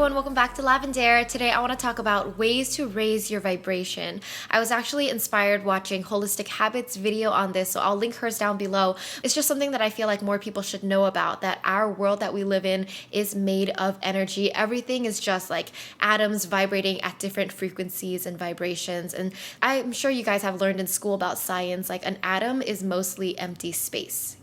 everyone, welcome back to Lavender. Today I want to talk about ways to raise your vibration. I was actually inspired watching Holistic Habits video on this, so I'll link hers down below. It's just something that I feel like more people should know about, that our world that we live in is made of energy. Everything is just like atoms vibrating at different frequencies and vibrations. And I'm sure you guys have learned in school about science, like an atom is mostly empty space.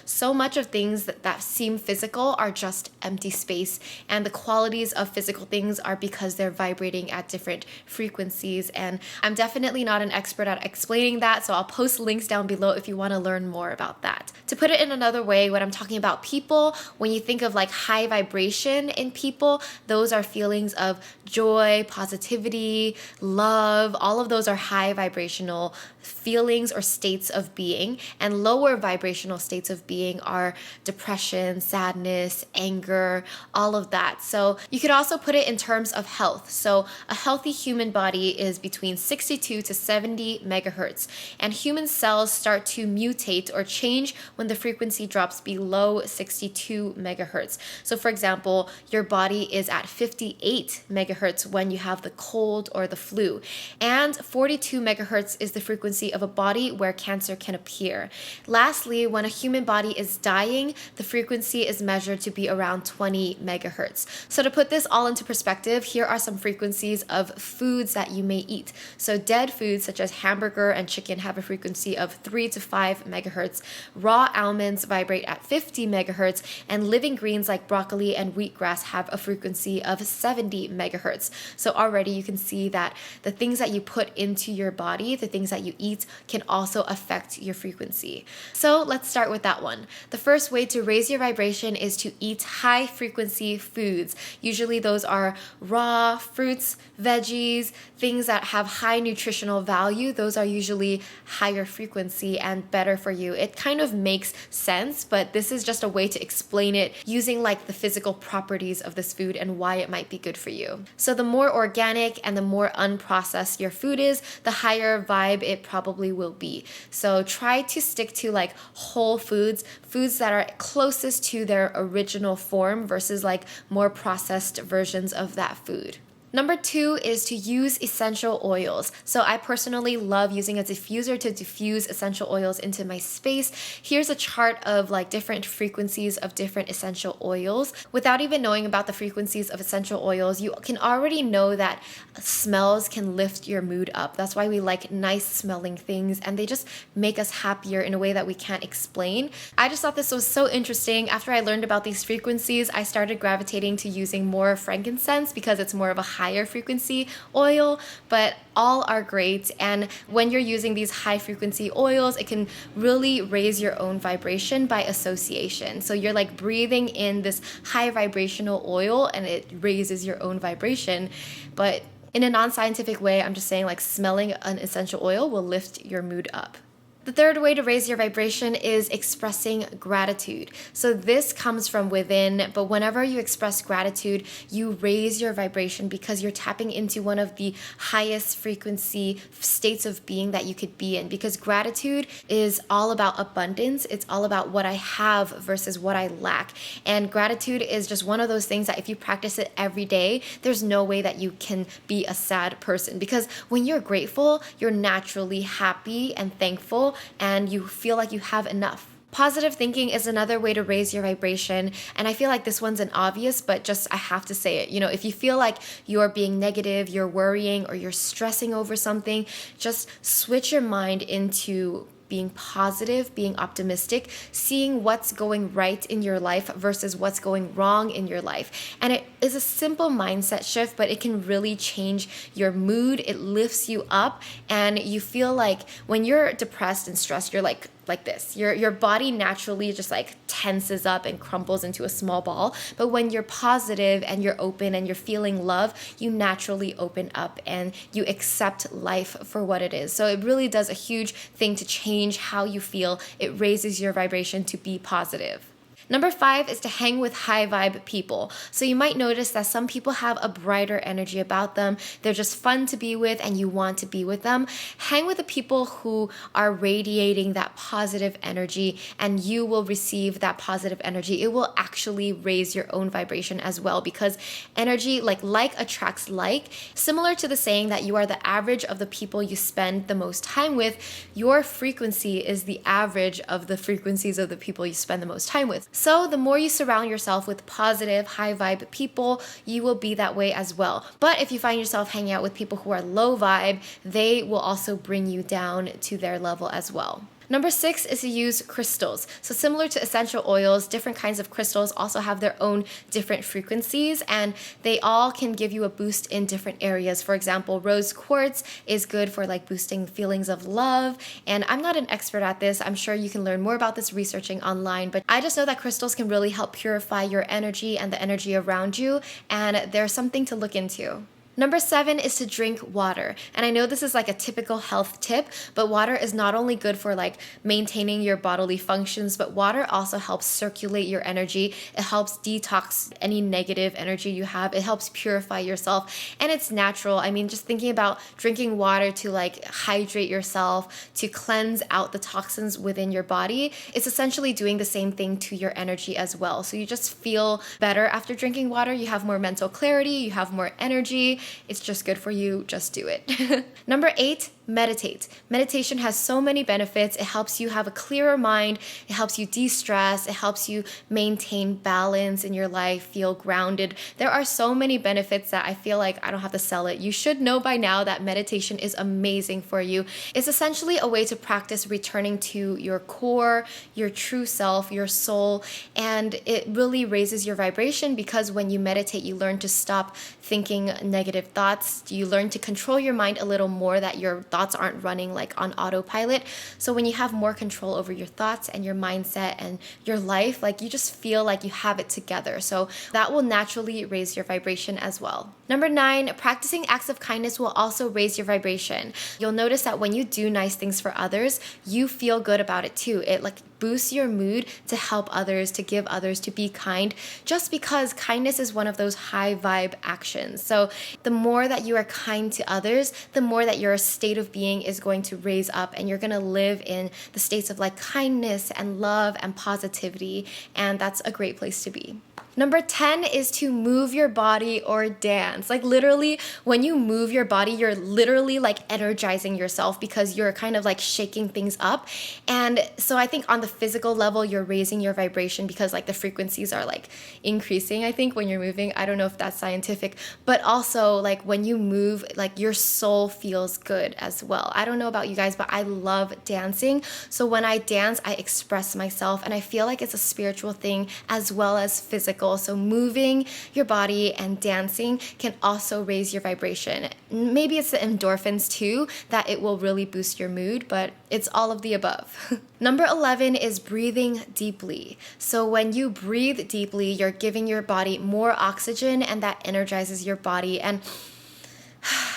So much of things that seem physical are just empty space, and the qualities of physical things are because they're vibrating at different frequencies. And I'm definitely not an expert at explaining that, so I'll post links down below if you want to learn more about that. To put it in another way, when I'm talking about people, when you think of like high vibration in people, those are feelings of joy, positivity, love. All of those are high vibrational feelings or states of being, and lower vibrational states of being are depression, sadness, anger, all of that. So you could also put it in terms of health. So a healthy human body is between 62 to 70 megahertz, and human cells start to mutate or change when the frequency drops below 62 megahertz. So for example, your body is at 58 megahertz when you have the cold or the flu, and 42 megahertz is the frequency of a body where cancer can appear. Lastly, when a human body is dying, the frequency is measured to be around 20 megahertz. So to put this all into perspective, here are some frequencies of foods that you may eat. So dead foods such as hamburger and chicken have a frequency of 3 to 5 megahertz. Raw almonds vibrate at 50 megahertz, and living greens like broccoli and wheatgrass have a frequency of 70 megahertz. So already you can see that the things that you put into your body, the things that you eat, can also affect your frequency. So let's start with that one. The first way to raise your vibration is to eat high frequency foods. Usually those are raw fruits, veggies, things that have high nutritional value. Those are usually higher frequency and better for you. It kind of makes sense, but this is just a way to explain it using like the physical properties of this food and why it might be good for you. So the more organic and the more unprocessed your food is, the higher vibe it probably will be. So try to stick to like whole foods that are closest to their original form versus like more processed versions of that food. Number 2 is to use essential oils. So I personally love using a diffuser to diffuse essential oils into my space. Here's a chart of like different frequencies of different essential oils. Without even knowing about the frequencies of essential oils, you can already know that smells can lift your mood up. That's why we like nice smelling things, and they just make us happier in a way that we can't explain. I just thought this was so interesting. After I learned about these frequencies, I started gravitating to using more frankincense because it's more of a higher frequency oil, but all are great. And when you're using these high frequency oils, it can really raise your own vibration by association. So you're like breathing in this high vibrational oil and it raises your own vibration. But in a non-scientific way, I'm just saying like smelling an essential oil will lift your mood up. The third way to raise your vibration is expressing gratitude. So this comes from within, but whenever you express gratitude, you raise your vibration because you're tapping into one of the highest frequency states of being that you could be in. Because gratitude is all about abundance. It's all about what I have versus what I lack. And gratitude is just one of those things that if you practice it every day, there's no way that you can be a sad person. Because when you're grateful, you're naturally happy and thankful, and you feel like you have enough. Positive thinking is another way to raise your vibration, and I feel like this one's an obvious, but just I have to say it. If you feel like you're being negative, you're worrying, or you're stressing over something, just switch your mind into being positive, being optimistic, seeing what's going right in your life versus what's going wrong in your life. And it is a simple mindset shift, but it can really change your mood. It lifts you up, and you feel like when you're depressed and stressed, you're like this. Your body naturally just like tenses up and crumples into a small ball. But when you're positive and you're open and you're feeling love, you naturally open up and you accept life for what it is. So it really does a huge thing to change how you feel. It raises your vibration to be positive. Number 5 is to hang with high vibe people. So you might notice that some people have a brighter energy about them. They're just fun to be with and you want to be with them. Hang with the people who are radiating that positive energy and you will receive that positive energy. It will actually raise your own vibration as well, because energy, like attracts like. Similar to the saying that you are the average of the people you spend the most time with, your frequency is the average of the frequencies of the people you spend the most time with. So the more you surround yourself with positive, high vibe people, you will be that way as well. But if you find yourself hanging out with people who are low vibe, they will also bring you down to their level as well. Number 6 is to use crystals. So similar to essential oils, different kinds of crystals also have their own different frequencies and they all can give you a boost in different areas. For example, rose quartz is good for like boosting feelings of love. And I'm not an expert at this. I'm sure you can learn more about this researching online, but I just know that crystals can really help purify your energy and the energy around you. And there's something to look into. Number 7 is to drink water. And I know this is like a typical health tip, but water is not only good for like maintaining your bodily functions, but water also helps circulate your energy. It helps detox any negative energy you have. It helps purify yourself and it's natural. I mean, just thinking about drinking water to like hydrate yourself, to cleanse out the toxins within your body, it's essentially doing the same thing to your energy as well. So you just feel better after drinking water. You have more mental clarity, you have more energy. It's just good for you. Just do it. Number 8, meditate. Meditation has so many benefits. It helps you have a clearer mind. It helps you de-stress. It helps you maintain balance in your life, feel grounded. There are so many benefits that I feel like I don't have to sell it. You should know by now that meditation is amazing for you. It's essentially a way to practice returning to your core, your true self, your soul, and it really raises your vibration because when you meditate, you learn to stop thinking negative thoughts. You learn to control your mind a little more, that your thoughts aren't running like on autopilot. So when you have more control over your thoughts and your mindset and your life, like you just feel like you have it together. So that will naturally raise your vibration as well. Number 9, practicing acts of kindness will also raise your vibration. You'll notice that when you do nice things for others, you feel good about it too. It like boosts your mood to help others, to give others, to be kind, just because kindness is one of those high vibe actions. So the more that you are kind to others, the more that your state of being is going to raise up and you're going to live in the states of like kindness and love and positivity. And that's a great place to be. Number 10 is to move your body or dance. Like literally, when you move your body, you're literally like energizing yourself because you're kind of like shaking things up. And so I think on the physical level, you're raising your vibration because like the frequencies are like increasing, I think, when you're moving. I don't know if that's scientific, but also like when you move, like your soul feels good as well. I don't know about you guys, but I love dancing. So when I dance, I express myself and I feel like it's a spiritual thing as well as physical. So moving your body and dancing can also raise your vibration. Maybe it's the endorphins too that it will really boost your mood, but it's all of the above. Number 11 is breathing deeply. So when you breathe deeply, you're giving your body more oxygen and that energizes your body. And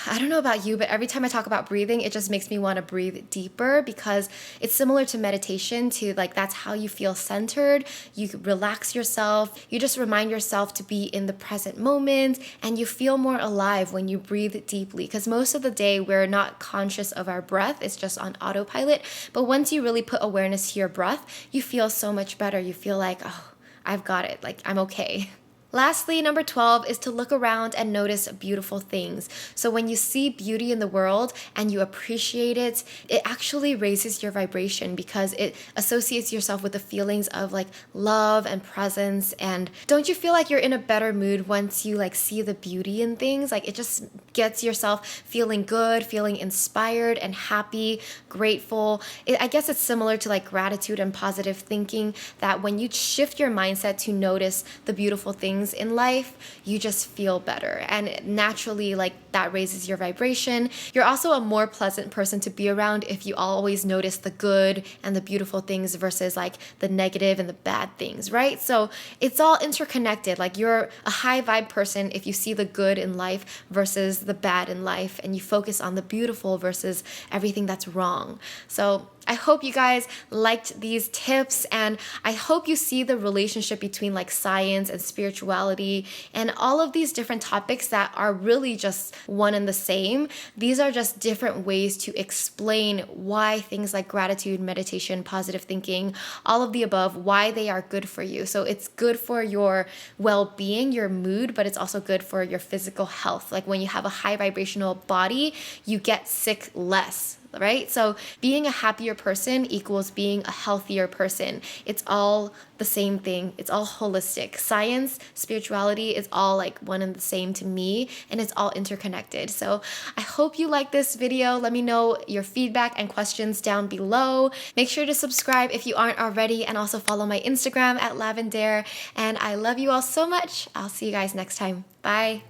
I don't know about you, but every time I talk about breathing, it just makes me want to breathe deeper because it's similar to meditation too. Like that's how you feel centered. You relax yourself. You just remind yourself to be in the present moment and you feel more alive when you breathe deeply because most of the day we're not conscious of our breath. It's just on autopilot. But once you really put awareness to your breath, you feel so much better. You feel like, oh, I've got it. Like I'm okay. Lastly, number 12 is to look around and notice beautiful things. So when you see beauty in the world and you appreciate it, it actually raises your vibration because it associates yourself with the feelings of like love and presence. And don't you feel like you're in a better mood once you like see the beauty in things? Like it just gets yourself feeling good, feeling inspired and happy, grateful. I guess it's similar to like gratitude and positive thinking, that when you shift your mindset to notice the beautiful things in life, you just feel better. And naturally, like that raises your vibration. You're also a more pleasant person to be around if you always notice the good and the beautiful things versus like the negative and the bad things, right? So it's all interconnected. Like you're a high vibe person if you see the good in life versus versus the bad in life, and you focus on the beautiful versus everything that's wrong. So I hope you guys liked these tips, and I hope you see the relationship between like science and spirituality and all of these different topics that are really just one and the same. These are just different ways to explain why things like gratitude, meditation, positive thinking, all of the above, why they are good for you. So it's good for your well-being, your mood, but it's also good for your physical health. Like when you have a high vibrational body, you get sick less, right? So being a happier person equals being a healthier person. It's all the same thing. It's all holistic. Science, spirituality is all like one and the same to me, and it's all interconnected. So I hope you like this video. Let me know your feedback and questions down below. Make sure to subscribe if you aren't already, and also follow my Instagram at Lavender. And I love you all so much. I'll see you guys next time. Bye.